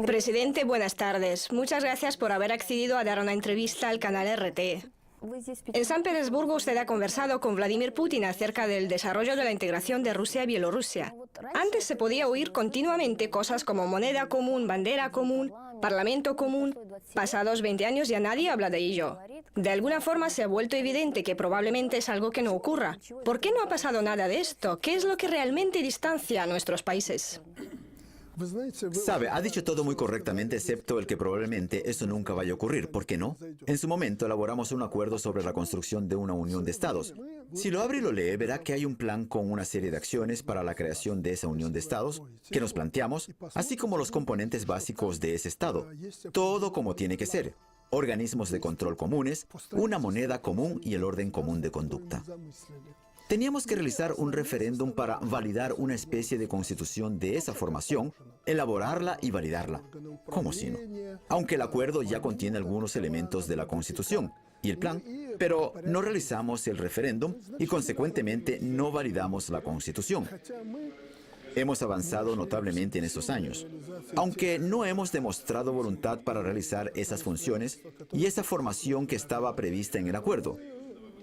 Presidente, buenas tardes. Muchas gracias por haber accedido a dar una entrevista al canal RT. En San Petersburgo usted ha conversado con Vladimir Putin acerca del desarrollo de la integración de Rusia y Bielorrusia. Antes se podía oír continuamente cosas como moneda común, bandera común, parlamento común. Pasados 20 años ya nadie habla de ello. De alguna forma se ha vuelto evidente que probablemente es algo que no ocurra. ¿Por qué no ha pasado nada de esto? ¿Qué es lo que realmente distancia a nuestros países? Sabe, ha dicho todo muy correctamente, excepto el que probablemente eso nunca vaya a ocurrir. ¿Por qué no? En su momento elaboramos un acuerdo sobre la construcción de una unión de estados. Si lo abre y lo lee, verá que hay un plan con una serie de acciones para la creación de esa unión de estados que nos planteamos, así como los componentes básicos de ese estado. Todo como tiene que ser. Organismos de control comunes, una moneda común y el orden común de conducta. Teníamos que realizar un referéndum para validar una especie de constitución de esa formación, elaborarla y validarla. ¿Cómo si no? Aunque el acuerdo ya contiene algunos elementos de la constitución y el plan, pero no realizamos el referéndum y consecuentemente no validamos la constitución. Hemos avanzado notablemente en estos años, aunque no hemos demostrado voluntad para realizar esas funciones y esa formación que estaba prevista en el acuerdo.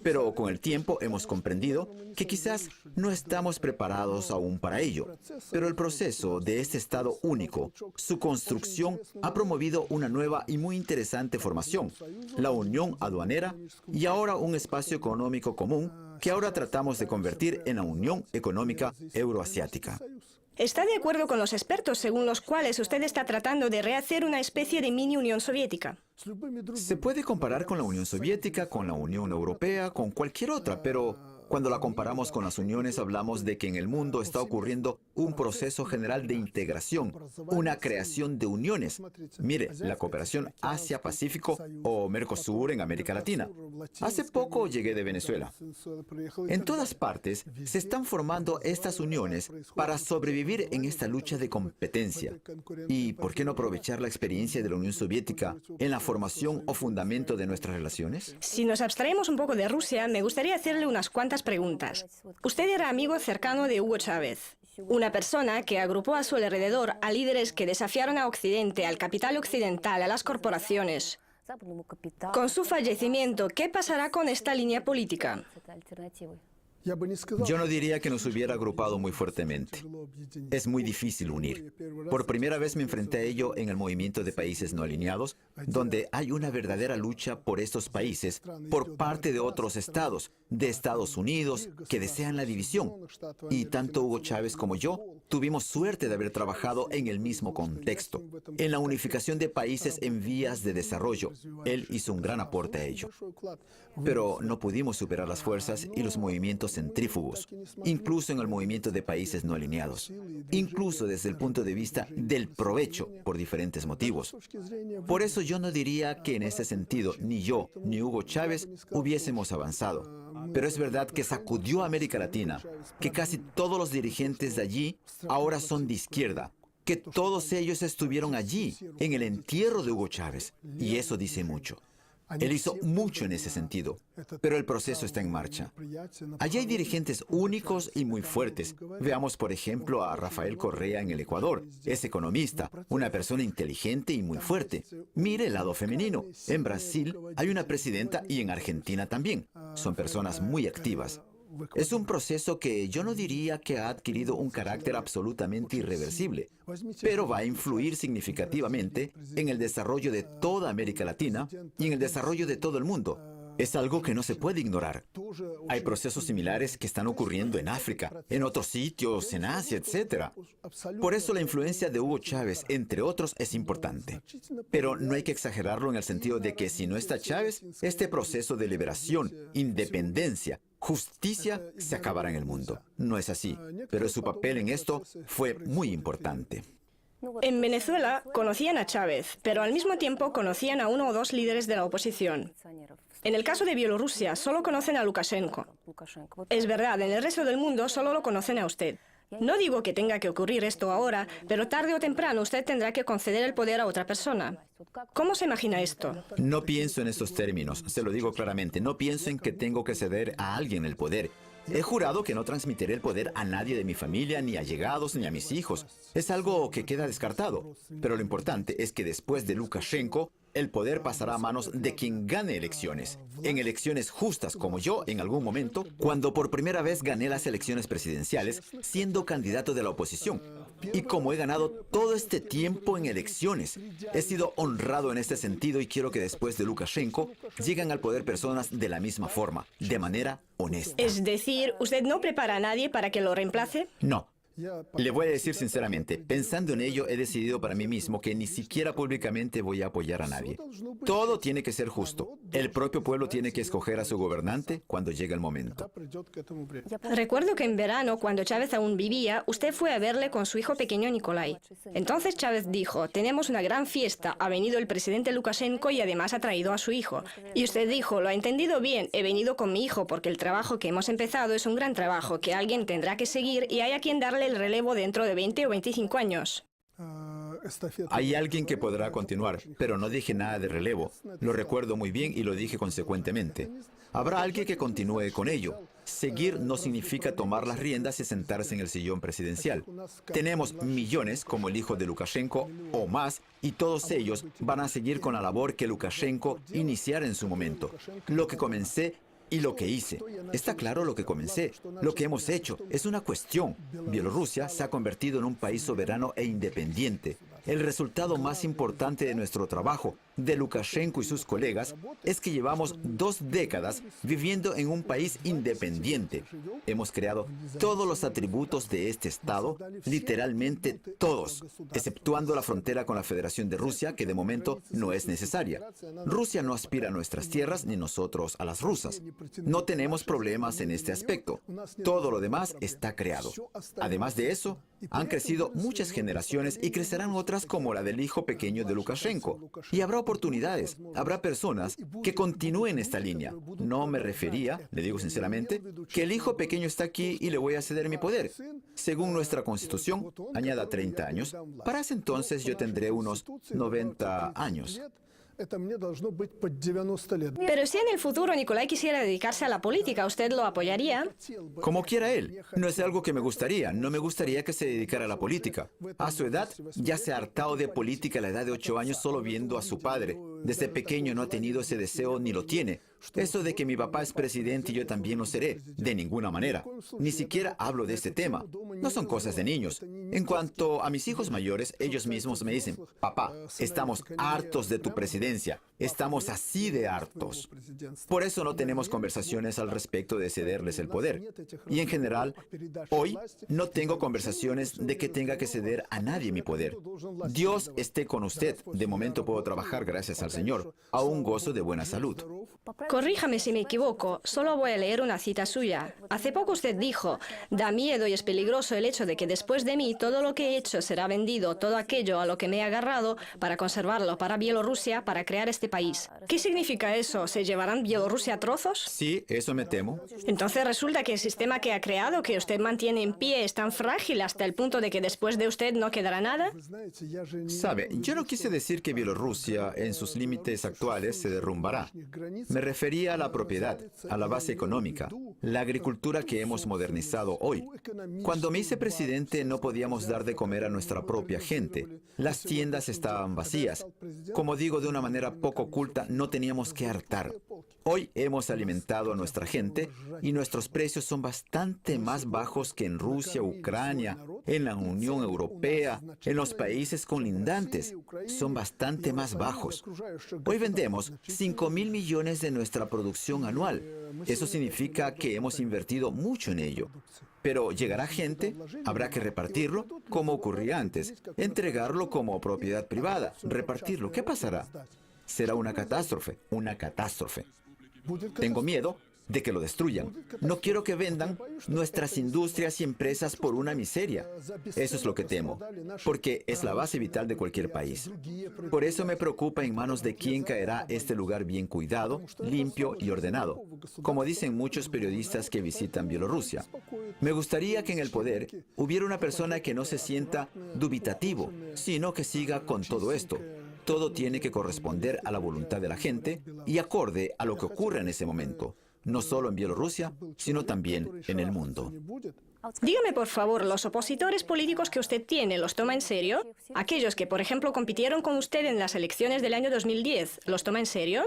Pero con el tiempo hemos comprendido que quizás no estamos preparados aún para ello. Pero el proceso de este Estado único, su construcción, ha promovido una nueva y muy interesante formación, la Unión Aduanera y ahora un espacio económico común que ahora tratamos de convertir en la Unión Económica Euroasiática. ¿Está de acuerdo con los expertos según los cuales usted está tratando de rehacer una especie de mini Unión Soviética? Se puede comparar con la Unión Soviética, con la Unión Europea, con cualquier otra, pero cuando la comparamos con las uniones hablamos de que en el mundo está ocurriendo un proceso general de integración, una creación de uniones. Mire, la cooperación Asia-Pacífico o Mercosur en América Latina. Hace poco llegué de Venezuela. En todas partes se están formando estas uniones para sobrevivir en esta lucha de competencia. ¿Y por qué no aprovechar la experiencia de la Unión Soviética en la formación o fundamento de nuestras relaciones? Si nos abstraemos un poco de Rusia, me gustaría hacerle unas cuantas preguntas. Usted era amigo cercano de Hugo Chávez, una persona que agrupó a su alrededor a líderes que desafiaron a Occidente, al capital occidental, a las corporaciones. Con su fallecimiento, ¿qué pasará con esta línea política? Yo no diría que nos hubiera agrupado muy fuertemente. Es muy difícil unir. Por primera vez me enfrenté a ello en el movimiento de países no alineados, donde hay una verdadera lucha por estos países por parte de otros estados, de Estados Unidos, que desean la división. Y tanto Hugo Chávez como yo tuvimos suerte de haber trabajado en el mismo contexto, en la unificación de países en vías de desarrollo. Él hizo un gran aporte a ello. Pero no pudimos superar las fuerzas y los movimientos centrífugos, incluso en el movimiento de países no alineados, incluso desde el punto de vista del provecho, por diferentes motivos. Por eso yo no diría que en ese sentido ni yo ni Hugo Chávez hubiésemos avanzado. Pero es verdad que sacudió a América Latina, que casi todos los dirigentes de allí ahora son de izquierda, que todos ellos estuvieron allí en el entierro de Hugo Chávez, y eso dice mucho. Él hizo mucho en ese sentido, pero el proceso está en marcha. Allí hay dirigentes únicos y muy fuertes. Veamos, por ejemplo, a Rafael Correa en el Ecuador. Es economista, una persona inteligente y muy fuerte. Mire el lado femenino. En Brasil hay una presidenta y en Argentina también. Son personas muy activas. Es un proceso que yo no diría que ha adquirido un carácter absolutamente irreversible, pero va a influir significativamente en el desarrollo de toda América Latina y en el desarrollo de todo el mundo. Es algo que no se puede ignorar. Hay procesos similares que están ocurriendo en África, en otros sitios, en Asia, etc. Por eso la influencia de Hugo Chávez, entre otros, es importante. Pero no hay que exagerarlo en el sentido de que si no está Chávez, este proceso de liberación, independencia, justicia se acabará en el mundo. No es así, pero su papel en esto fue muy importante. En Venezuela conocían a Chávez, pero al mismo tiempo conocían a uno o dos líderes de la oposición. En el caso de Bielorrusia, solo conocen a Lukashenko. Es verdad, en el resto del mundo solo lo conocen a usted. No digo que tenga que ocurrir esto ahora, pero tarde o temprano usted tendrá que conceder el poder a otra persona. ¿Cómo se imagina esto? No pienso en estos términos, se lo digo claramente. No pienso en que tengo que ceder a alguien el poder. He jurado que no transmitiré el poder a nadie de mi familia, ni allegados, ni a mis hijos. Es algo que queda descartado. Pero lo importante es que después de Lukashenko, el poder pasará a manos de quien gane elecciones. En elecciones justas, como yo en algún momento, cuando por primera vez gané las elecciones presidenciales, siendo candidato de la oposición. Y como he ganado todo este tiempo en elecciones, he sido honrado en este sentido y quiero que después de Lukashenko lleguen al poder personas de la misma forma, de manera honesta. Es decir, ¿usted no prepara a nadie para que lo reemplace? No. Le voy a decir sinceramente, pensando en ello, he decidido para mí mismo que ni siquiera públicamente voy a apoyar a nadie. Todo tiene que ser justo. El propio pueblo tiene que escoger a su gobernante cuando llegue el momento. Recuerdo que en verano, cuando Chávez aún vivía, usted fue a verle con su hijo pequeño Nikolai. Entonces Chávez dijo, tenemos una gran fiesta, ha venido el presidente Lukashenko y además ha traído a su hijo. Y usted dijo, lo ha entendido bien, he venido con mi hijo porque el trabajo que hemos empezado es un gran trabajo que alguien tendrá que seguir y hay a quien darle el relevo dentro de 20 o 25 años. Hay alguien que podrá continuar, pero no dije nada de relevo. Lo recuerdo muy bien y lo dije consecuentemente. Habrá alguien que continúe con ello. Seguir no significa tomar las riendas y sentarse en el sillón presidencial. Tenemos millones, como el hijo de Lukashenko, o más, y todos ellos van a seguir con la labor que Lukashenko iniciara en su momento. Lo que comencé y lo que hice. Está claro lo que comencé, lo que hemos hecho. Es una cuestión. Bielorrusia se ha convertido en un país soberano e independiente. El resultado más importante de nuestro trabajo, de Lukashenko y sus colegas, es que llevamos 2 décadas viviendo en un país independiente. Hemos creado todos los atributos de este Estado, literalmente todos, exceptuando la frontera con la Federación de Rusia, que de momento no es necesaria. Rusia no aspira a nuestras tierras ni nosotros a las rusas. No tenemos problemas en este aspecto. Todo lo demás está creado. Además de eso, han crecido muchas generaciones y crecerán otras como la del hijo pequeño de Lukashenko. Y habrá oportunidades, habrá personas que continúen esta línea. No me refería, le digo sinceramente, que el hijo pequeño está aquí y le voy a ceder mi poder. Según nuestra constitución, añada 30 años. Para ese entonces yo tendré unos 90 años. Pero si en el futuro Nikolai quisiera dedicarse a la política, ¿usted lo apoyaría? Como quiera él. No es algo que me gustaría. No me gustaría que se dedicara a la política. A su edad, ya se ha hartado de política a la edad de 8 años solo viendo a su padre. Desde pequeño no ha tenido ese deseo ni lo tiene. Eso de que mi papá es presidente y yo también lo seré, de ninguna manera. Ni siquiera hablo de este tema. No son cosas de niños. En cuanto a mis hijos mayores, ellos mismos me dicen, papá, estamos hartos de tu presidencia. Estamos así de hartos. Por eso no tenemos conversaciones al respecto de cederles el poder. Y en general, hoy no tengo conversaciones de que tenga que ceder a nadie mi poder. Dios esté con usted. De momento puedo trabajar gracias al Señor. Aún gozo de buena salud. Corríjame si me equivoco, solo voy a leer una cita suya. Hace poco usted dijo, da miedo y es peligroso el hecho de que después de mí todo lo que he hecho será vendido, todo aquello a lo que me he agarrado para conservarlo para Bielorrusia, para crear este país. ¿Qué significa eso? ¿Se llevarán Bielorrusia a trozos? Sí, eso me temo. Entonces resulta que el sistema que ha creado, que usted mantiene en pie, es tan frágil hasta el punto de que después de usted no quedará nada. Sabe, yo no quise decir que Bielorrusia en sus límites actuales se derrumbará. Me refería a la propiedad, a la base económica, la agricultura que hemos modernizado hoy. Cuando me hice presidente no podíamos dar de comer a nuestra propia gente. Las tiendas estaban vacías. Como digo de una manera poco oculta, no teníamos que hartar. Hoy hemos alimentado a nuestra gente y nuestros precios son bastante más bajos que en Rusia, Ucrania, en la Unión Europea, en los países colindantes. Son bastante más bajos. Hoy vendemos 5.000 millones de nuestra producción anual. Eso significa que hemos invertido mucho en ello. Pero llegará gente, habrá que repartirlo, como ocurría antes, entregarlo como propiedad privada, repartirlo. ¿Qué pasará? Será una catástrofe, una catástrofe. Tengo miedo de que lo destruyan. No quiero que vendan nuestras industrias y empresas por una miseria. Eso es lo que temo, porque es la base vital de cualquier país. Por eso me preocupa en manos de quién caerá este lugar bien cuidado, limpio y ordenado, como dicen muchos periodistas que visitan Bielorrusia. Me gustaría que en el poder hubiera una persona que no se sienta dubitativo, sino que siga con todo esto. Todo tiene que corresponder a la voluntad de la gente y acorde a lo que ocurre en ese momento. no solo en Bielorrusia, sino también en el mundo. Dígame, por favor, ¿los opositores políticos que usted tiene los toma en serio? Aquellos que, por ejemplo, compitieron con usted en las elecciones del año 2010, ¿los toma en serio?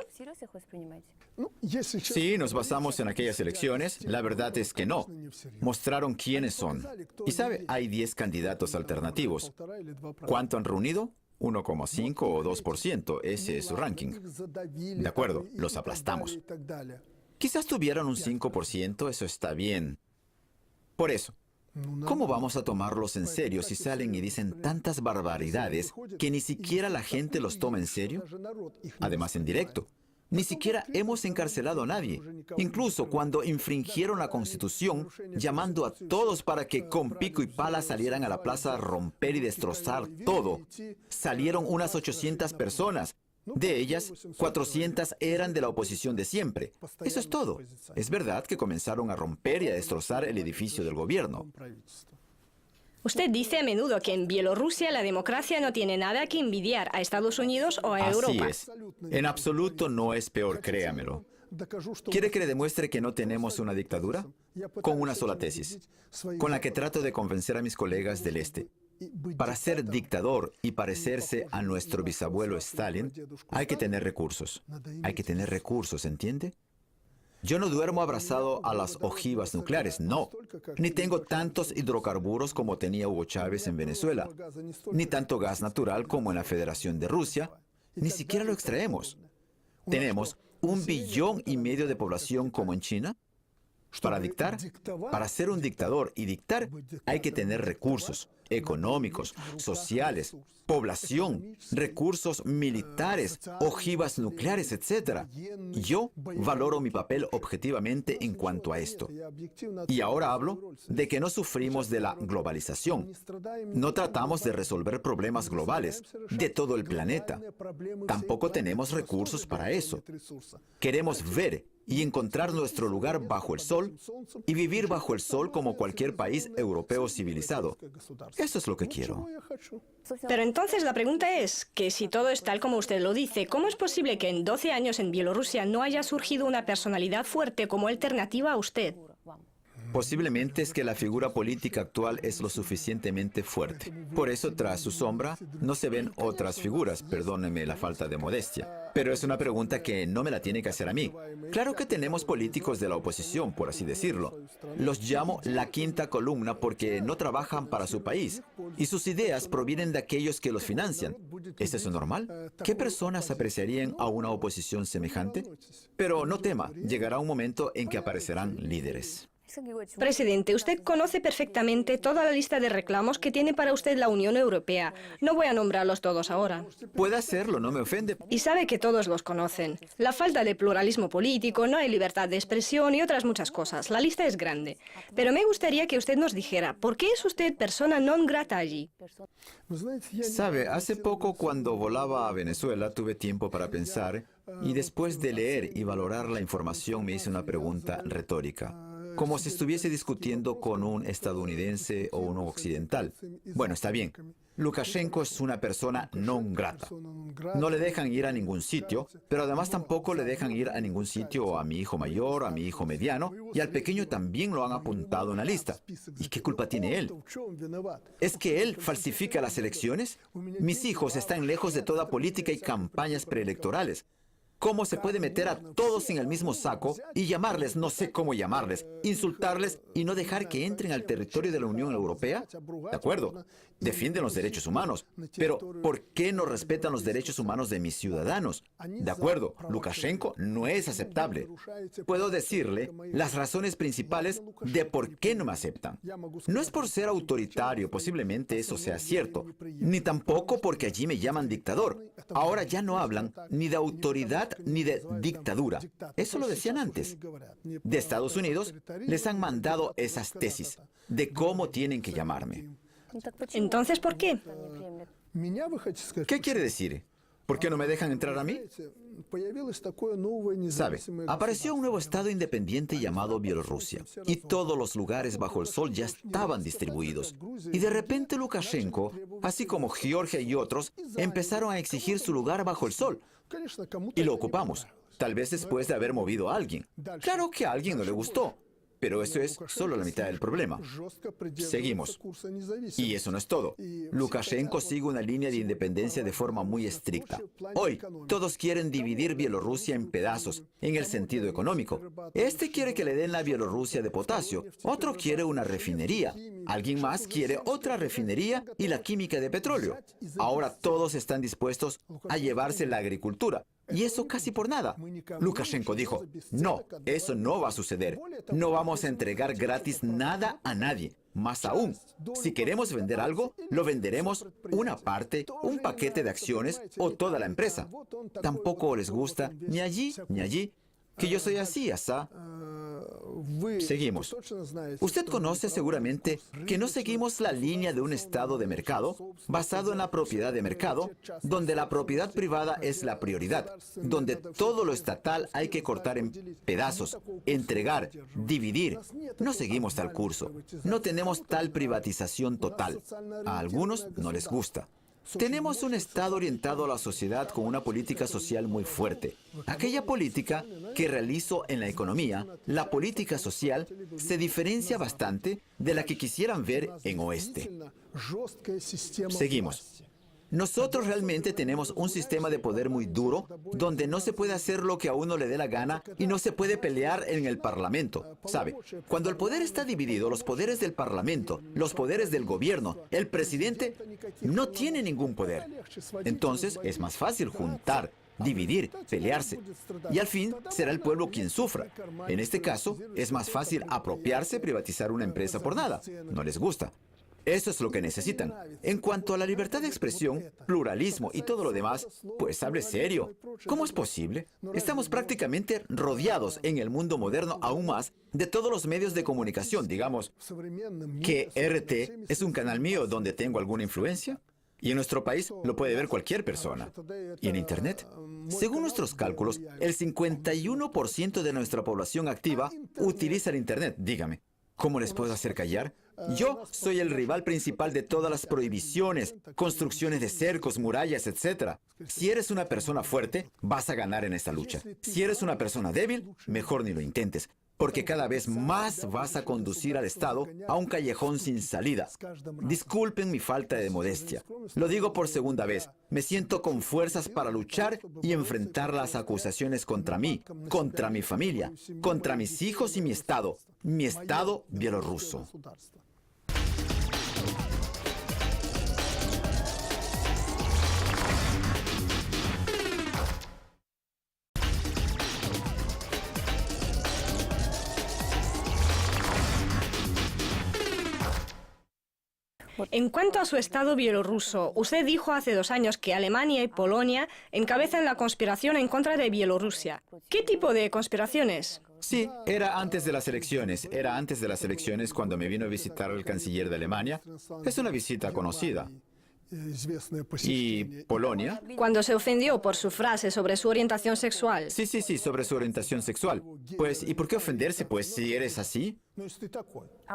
Sí, nos basamos en aquellas elecciones. La verdad es que no. Mostraron quiénes son. Y sabe, hay 10 candidatos alternativos. ¿Cuánto han reunido? 1,5 o 2%. Ese es su ranking. De acuerdo, los aplastamos. Quizás tuvieran un 5%, eso está bien. Por eso, ¿cómo vamos a tomarlos en serio si salen y dicen tantas barbaridades que ni siquiera la gente los toma en serio? Además, en directo. Ni siquiera hemos encarcelado a nadie. Incluso cuando infringieron la Constitución, llamando a todos para que con pico y pala salieran a la plaza a romper y destrozar todo. Salieron unas 800 personas. De ellas, 400 eran de la oposición de siempre. Eso es todo. Es verdad que comenzaron a romper y a destrozar el edificio del gobierno. Usted dice a menudo que en Bielorrusia la democracia no tiene nada que envidiar a Estados Unidos o a Europa. Así es. En absoluto no es peor, créamelo. ¿Quiere que le demuestre que no tenemos una dictadura? Con una sola tesis, con la que trato de convencer a mis colegas del Este. Para ser dictador y parecerse a nuestro bisabuelo Stalin, hay que tener recursos. Hay que tener recursos, ¿entiende? Yo no duermo abrazado a las ojivas nucleares, no. Ni tengo tantos hidrocarburos como tenía Hugo Chávez en Venezuela. Ni tanto gas natural como en la Federación de Rusia. Ni siquiera lo extraemos. Tenemos 1,5 billones de población como en China. Para dictar, para ser un dictador y dictar, hay que tener recursos económicos, sociales, población, recursos militares, ojivas nucleares, etc. Yo valoro mi papel objetivamente en cuanto a esto. Y ahora hablo de que no sufrimos de la globalización. No tratamos de resolver problemas globales de todo el planeta. Tampoco tenemos recursos para eso. Queremos ver y encontrar nuestro lugar bajo el sol y vivir bajo el sol como cualquier país europeo civilizado. Eso es lo que quiero. Pero entonces la pregunta es que si todo es tal como usted lo dice, ¿cómo es posible que en 12 años en Bielorrusia no haya surgido una personalidad fuerte como alternativa a usted? Posiblemente es que la figura política actual es lo suficientemente fuerte. Por eso, tras su sombra, no se ven otras figuras, perdóneme la falta de modestia. Pero es una pregunta que no me la tiene que hacer a mí. Claro que tenemos políticos de la oposición, por así decirlo. Los llamo la quinta columna porque no trabajan para su país y sus ideas provienen de aquellos que los financian. ¿Es eso normal? ¿Qué personas apreciarían a una oposición semejante? Pero no tema, llegará un momento en que aparecerán líderes. Presidente, usted conoce perfectamente toda la lista de reclamos que tiene para usted la Unión Europea. No voy a nombrarlos todos ahora. Puede hacerlo, no me ofende. Y sabe que todos los conocen. La falta de pluralismo político, no hay libertad de expresión y otras muchas cosas. La lista es grande. Pero me gustaría que usted nos dijera, ¿por qué es usted persona non grata allí? Sabe, hace poco cuando volaba a Venezuela tuve tiempo para pensar y después de leer y valorar la información me hice una pregunta retórica. Como si estuviese discutiendo con un estadounidense o un occidental. Bueno, está bien. Lukashenko es una persona non grata. No le dejan ir a ningún sitio, pero además tampoco le dejan ir a ningún sitio a mi hijo mayor, a mi hijo mediano, y al pequeño también lo han apuntado en la lista. ¿Y qué culpa tiene él? ¿Es que él falsifica las elecciones? Mis hijos están lejos de toda política y campañas preelectorales. ¿Cómo se puede meter a todos en el mismo saco y llamarles, no sé cómo llamarles, insultarles y no dejar que entren al territorio de la Unión Europea? De acuerdo, defienden los derechos humanos, pero ¿por qué no respetan los derechos humanos de mis ciudadanos? De acuerdo, Lukashenko no es aceptable. Puedo decirle las razones principales de por qué no me aceptan. No es por ser autoritario, posiblemente eso sea cierto, ni tampoco porque allí me llaman dictador. Ahora ya no hablan ni de autoridad ni de dictadura. Eso lo decían antes. De Estados Unidos les han mandado esas tesis de cómo tienen que llamarme. Entonces, ¿por qué? ¿Qué quiere decir? ¿Por qué no me dejan entrar a mí? Sabe, apareció un nuevo estado independiente llamado Bielorrusia y todos los lugares bajo el sol ya estaban distribuidos. Y de repente Lukashenko, así como Georgia y otros, empezaron a exigir su lugar bajo el sol. Y lo ocupamos. tal vez después de haber movido a alguien. Claro que a alguien no le gustó, pero eso es solo la mitad del problema. Seguimos. Y eso no es todo. Lukashenko sigue una línea de independencia de forma muy estricta. Hoy, todos quieren dividir Bielorrusia en pedazos, en el sentido económico. Este quiere que le den la Bielorrusia de potasio, otro quiere una refinería, alguien más quiere otra refinería y la química de petróleo. Ahora todos están dispuestos a llevarse la agricultura. Y eso casi por nada. Lukashenko dijo, no, eso no va a suceder. No vamos a entregar gratis nada a nadie. Más aún, si queremos vender algo, lo venderemos una parte, un paquete de acciones o toda la empresa. Tampoco les gusta ni allí ni allí que yo soy así, asá. Seguimos. Usted conoce seguramente que no seguimos la línea de un estado de mercado basado en la propiedad de mercado, donde la propiedad privada es la prioridad, donde todo lo estatal hay que cortar en pedazos, entregar, dividir. No seguimos tal curso. No tenemos tal privatización total. A algunos no les gusta. Tenemos un Estado orientado a la sociedad con una política social muy fuerte. Aquella política que realizo en la economía, la política social, se diferencia bastante de la que quisieran ver en Oeste. Seguimos. Nosotros realmente tenemos un sistema de poder muy duro, donde no se puede hacer lo que a uno le dé la gana y no se puede pelear en el Parlamento. ¿Sabe? Cuando el poder está dividido, los poderes del Parlamento, los poderes del gobierno, el presidente no tiene ningún poder. Entonces es más fácil juntar, dividir, pelearse. Y al fin será el pueblo quien sufra. En este caso, es más fácil apropiarse, privatizar una empresa por nada. No les gusta. Eso es lo que necesitan. En cuanto a la libertad de expresión, pluralismo y todo lo demás, pues hable serio. ¿Cómo es posible? Estamos prácticamente rodeados en el mundo moderno aún más de todos los medios de comunicación. Digamos que RT es un canal mío donde tengo alguna influencia. Y en nuestro país lo puede ver cualquier persona. ¿Y en Internet? Según nuestros cálculos, el 51% de nuestra población activa utiliza el Internet. Dígame, ¿cómo les puedo hacer callar? Yo soy el rival principal de todas las prohibiciones, construcciones de cercos, murallas, etc. Si eres una persona fuerte, vas a ganar en esta lucha. Si eres una persona débil, mejor ni lo intentes, porque cada vez más vas a conducir al Estado a un callejón sin salida. Disculpen mi falta de modestia. Lo digo por segunda vez. Me siento con fuerzas para luchar y enfrentar las acusaciones contra mí, contra mi familia, contra mis hijos y mi Estado bielorruso. En cuanto a su Estado bielorruso, usted dijo hace 2 años que Alemania y Polonia encabezan la conspiración en contra de Bielorrusia. ¿Qué tipo de conspiraciones? Sí, era antes de las elecciones. Era antes de las elecciones cuando me vino a visitar el canciller de Alemania. Es una visita conocida. ¿Y Polonia? Cuando se ofendió por su frase sobre su orientación sexual. Sí, sobre su orientación sexual. Pues, ¿y por qué ofenderse? Pues, si eres así.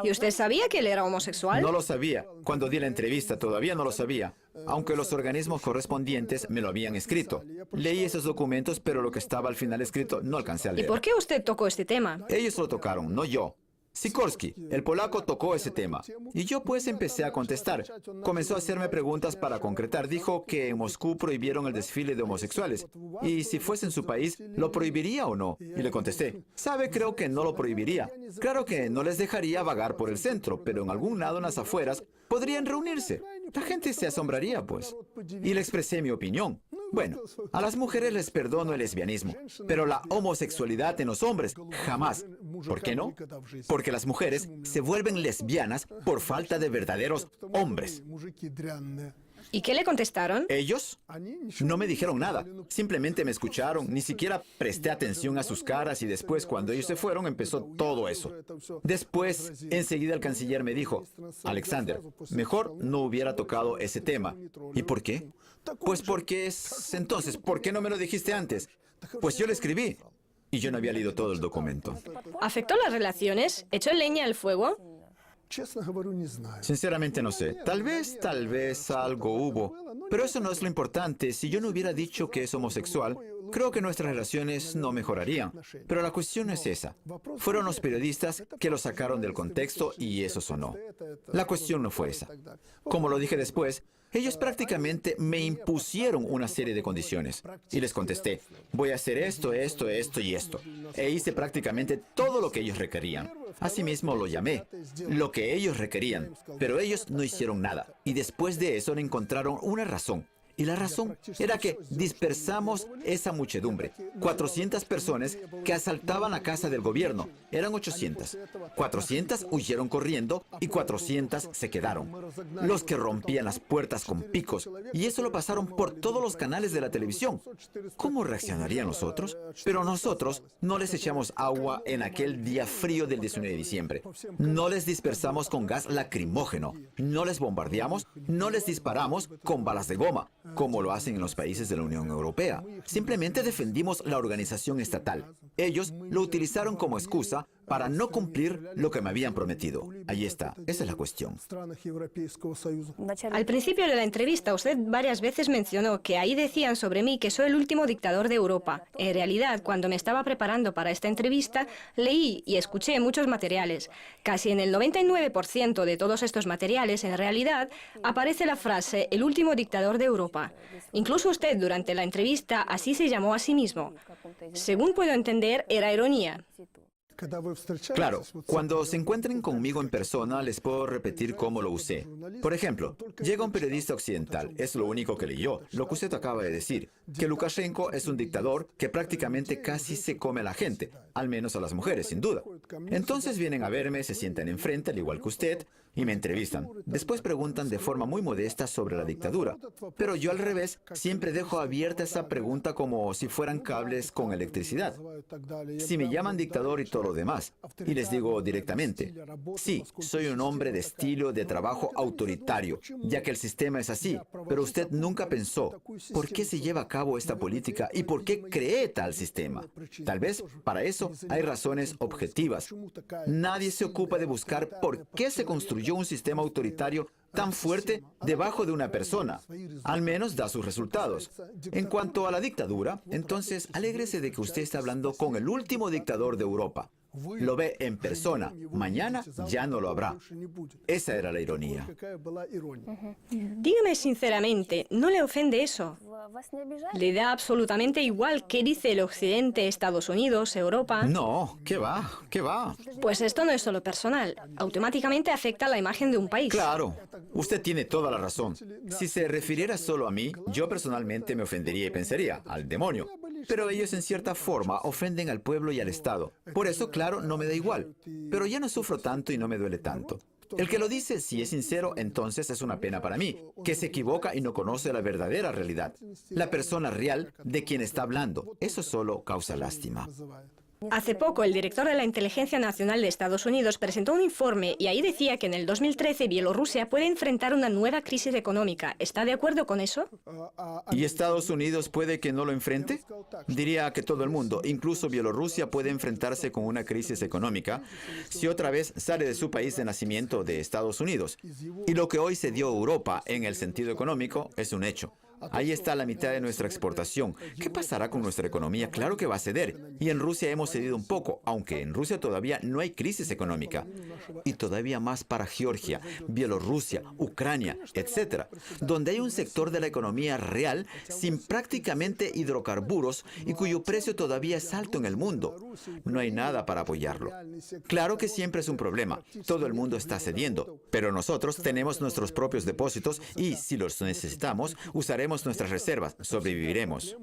¿Y usted sabía que él era homosexual? No lo sabía. Cuando di la entrevista todavía no lo sabía. Aunque los organismos correspondientes me lo habían escrito. Leí esos documentos, pero lo que estaba al final escrito no alcancé a leer. ¿Y por qué usted tocó este tema? Ellos lo tocaron, no yo. Sikorski, el polaco, tocó ese tema. Y yo pues empecé a contestar. Comenzó a hacerme preguntas para concretar. Dijo que en Moscú prohibieron el desfile de homosexuales. Y si fuese en su país, ¿lo prohibiría o no? Y le contesté, ¿sabe? Creo que no lo prohibiría. Claro que no les dejaría vagar por el centro, pero en algún lado en las afueras podrían reunirse. La gente se asombraría, pues. Y le expresé mi opinión. Bueno, a las mujeres les perdono el lesbianismo, pero la homosexualidad en los hombres, jamás. ¿Por qué no? Porque las mujeres se vuelven lesbianas por falta de verdaderos hombres. ¿Y qué le contestaron? Ellos no me dijeron nada, simplemente me escucharon, ni siquiera presté atención a sus caras y después cuando ellos se fueron empezó todo eso. Después, enseguida el canciller me dijo, Alexander, mejor no hubiera tocado ese tema. ¿Y por qué? Pues porque es... Entonces, ¿por qué no me lo dijiste antes? Pues yo le escribí y yo no había leído todo el documento. ¿Afectó las relaciones? ¿Echó leña al fuego? Sinceramente no sé. Tal vez algo hubo. Pero eso no es lo importante. Si yo no hubiera dicho que es homosexual, creo que nuestras relaciones no mejorarían. Pero la cuestión no es esa. Fueron los periodistas que lo sacaron del contexto y eso sonó. La cuestión no fue esa. Como lo dije después, ellos prácticamente me impusieron una serie de condiciones. Y les contesté, voy a hacer esto, esto, esto y esto. E hice prácticamente todo lo que ellos requerían. Asimismo lo llamé, lo que ellos requerían. Pero ellos no hicieron nada. Y después de eso encontraron una razón. Y la razón era que dispersamos esa muchedumbre. 400 personas que asaltaban la casa del gobierno. Eran 800. 400 huyeron corriendo y 400 se quedaron. Los que rompían las puertas con picos. Y eso lo pasaron por todos los canales de la televisión. ¿Cómo reaccionarían los otros? Pero nosotros no les echamos agua en aquel día frío del 19 de diciembre. No les dispersamos con gas lacrimógeno. No les bombardeamos. No les disparamos con balas de goma, como lo hacen en los países de la Unión Europea. Simplemente defendimos la organización estatal. Ellos lo utilizaron como excusa para no cumplir lo que me habían prometido. Ahí está, esa es la cuestión. Al principio de la entrevista, usted varias veces mencionó que ahí decían sobre mí que soy el último dictador de Europa. En realidad, cuando me estaba preparando para esta entrevista, leí y escuché muchos materiales. Casi en el 99% de todos estos materiales, en realidad, aparece la frase «el último dictador de Europa». Incluso usted, durante la entrevista, así se llamó a sí mismo. Según puedo entender, era ironía. Claro, cuando se encuentren conmigo en persona, les puedo repetir cómo lo usé. Por ejemplo, llega un periodista occidental, es lo único que leyó, lo que usted acaba de decir, que Lukashenko es un dictador que prácticamente casi se come a la gente, al menos a las mujeres, sin duda. Entonces vienen a verme, se sientan enfrente, al igual que usted, y me entrevistan. Después preguntan de forma muy modesta sobre la dictadura. Pero yo al revés, siempre dejo abierta esa pregunta como si fueran cables con electricidad. Si me llaman dictador y todo lo demás, y les digo directamente, sí, soy un hombre de estilo de trabajo autoritario, ya que el sistema es así, pero usted nunca pensó, ¿por qué se lleva a cabo esta política y por qué cree tal sistema? Tal vez para eso hay razones objetivas. Nadie se ocupa de buscar por qué se construyó un sistema autoritario tan fuerte debajo de una persona. Al menos da sus resultados. En cuanto a la dictadura, entonces alégrese de que usted está hablando con el último dictador de Europa. Lo ve en persona. Mañana ya no lo habrá. Esa era la ironía. Dígame sinceramente, ¿no le ofende eso? ¿Le da absolutamente igual qué dice el Occidente, Estados Unidos, Europa? No, ¿qué va? ¿Qué va? Pues esto no es solo personal. Automáticamente afecta la imagen de un país. Claro, usted tiene toda la razón. Si se refiriera solo a mí, yo personalmente me ofendería y pensaría, al demonio. Pero ellos en cierta forma ofenden al pueblo y al Estado. Por eso, claro, no me da igual. Pero ya no sufro tanto y no me duele tanto. El que lo dice, si es sincero, entonces es una pena para mí, que se equivoca y no conoce la verdadera realidad, la persona real de quien está hablando. Eso solo causa lástima. Hace poco, el director de la Inteligencia Nacional de Estados Unidos presentó un informe y ahí decía que en el 2013 Bielorrusia puede enfrentar una nueva crisis económica. ¿Está de acuerdo con eso? ¿Y Estados Unidos puede que no lo enfrente? Diría que todo el mundo, incluso Bielorrusia, puede enfrentarse con una crisis económica si otra vez sale de su país de nacimiento de Estados Unidos. Y lo que hoy se dio a Europa en el sentido económico es un hecho. Ahí está la mitad de nuestra exportación. ¿Qué pasará con nuestra economía? Claro que va a ceder. Y en Rusia hemos cedido un poco, aunque en Rusia todavía no hay crisis económica. Y todavía más para Georgia, Bielorrusia, Ucrania, etc., donde hay un sector de la economía real sin prácticamente hidrocarburos y cuyo precio todavía es alto en el mundo. No hay nada para apoyarlo. Claro que siempre es un problema. Todo el mundo está cediendo, pero nosotros tenemos nuestros propios depósitos y, si los necesitamos, usaremos nuestras reservas, sobreviviremos.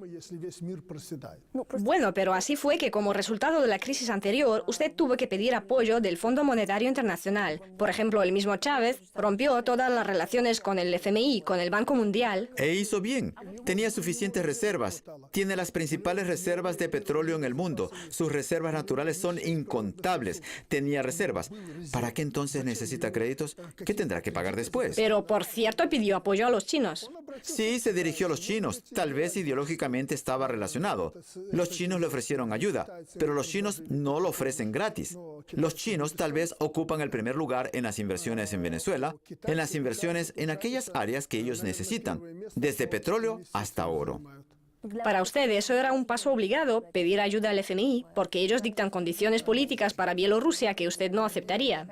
Bueno, pero así fue que como resultado de la crisis anterior, usted tuvo que pedir apoyo del Fondo Monetario Internacional. Por ejemplo, el mismo Chávez rompió todas las relaciones con el FMI, con el Banco Mundial. E hizo bien. Tenía suficientes reservas. Tiene las principales reservas de petróleo en el mundo. Sus reservas naturales son incontables. Tenía reservas. ¿Para qué entonces necesita créditos? ¿Qué tendrá que pagar después? Pero, por cierto, pidió apoyo a los chinos. Sí, se dirigió a los chinos. Tal vez ideológicamente estaba relacionado. Los chinos le ofrecieron ayuda, pero los chinos no lo ofrecen gratis. Los chinos tal vez ocupan el primer lugar en las inversiones en Venezuela, en las inversiones en aquellas áreas que ellos necesitan, desde petróleo hasta oro. Para usted eso era un paso obligado, pedir ayuda al FMI, porque ellos dictan condiciones políticas para Bielorrusia que usted no aceptaría.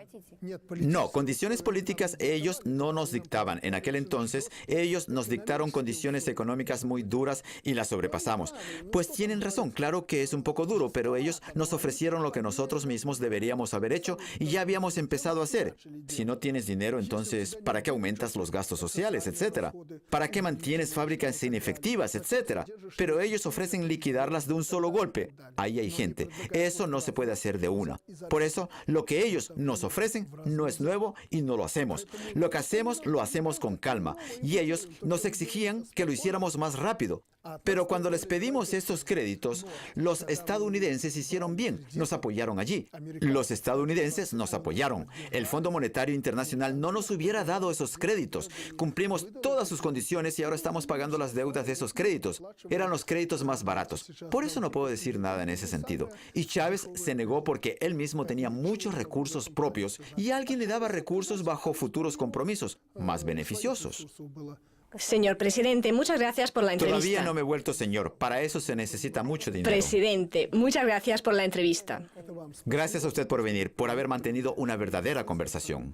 No, condiciones políticas ellos no nos dictaban. En aquel entonces, ellos nos dictaron condiciones económicas muy duras y las sobrepasamos. Pues tienen razón, claro que es un poco duro, pero ellos nos ofrecieron lo que nosotros mismos deberíamos haber hecho y ya habíamos empezado a hacer. Si no tienes dinero, entonces, ¿para qué aumentas los gastos sociales, etcétera? ¿Para qué mantienes fábricas inefectivas, etcétera? Pero ellos ofrecen liquidarlas de un solo golpe. Ahí hay gente. Eso no se puede hacer de una. Por eso, lo que ellos nos ofrecen no es nuevo y no lo hacemos. Lo que hacemos, lo hacemos con calma. Y ellos nos exigían que lo hiciéramos más rápido. Pero cuando les pedimos estos créditos, los estadounidenses hicieron bien, nos apoyaron allí. Los estadounidenses nos apoyaron. El Fondo Monetario Internacional no nos hubiera dado esos créditos. Cumplimos todas sus condiciones y ahora estamos pagando las deudas de esos créditos. Eran los créditos más baratos. Por eso no puedo decir nada en ese sentido. Y Chávez se negó porque él mismo tenía muchos recursos propios y alguien le daba recursos bajo futuros compromisos más beneficiosos. Señor presidente, muchas gracias por la entrevista. Todavía no me he vuelto señor. Para eso se necesita mucho dinero. Presidente, muchas gracias por la entrevista. Gracias a usted por venir, por haber mantenido una verdadera conversación.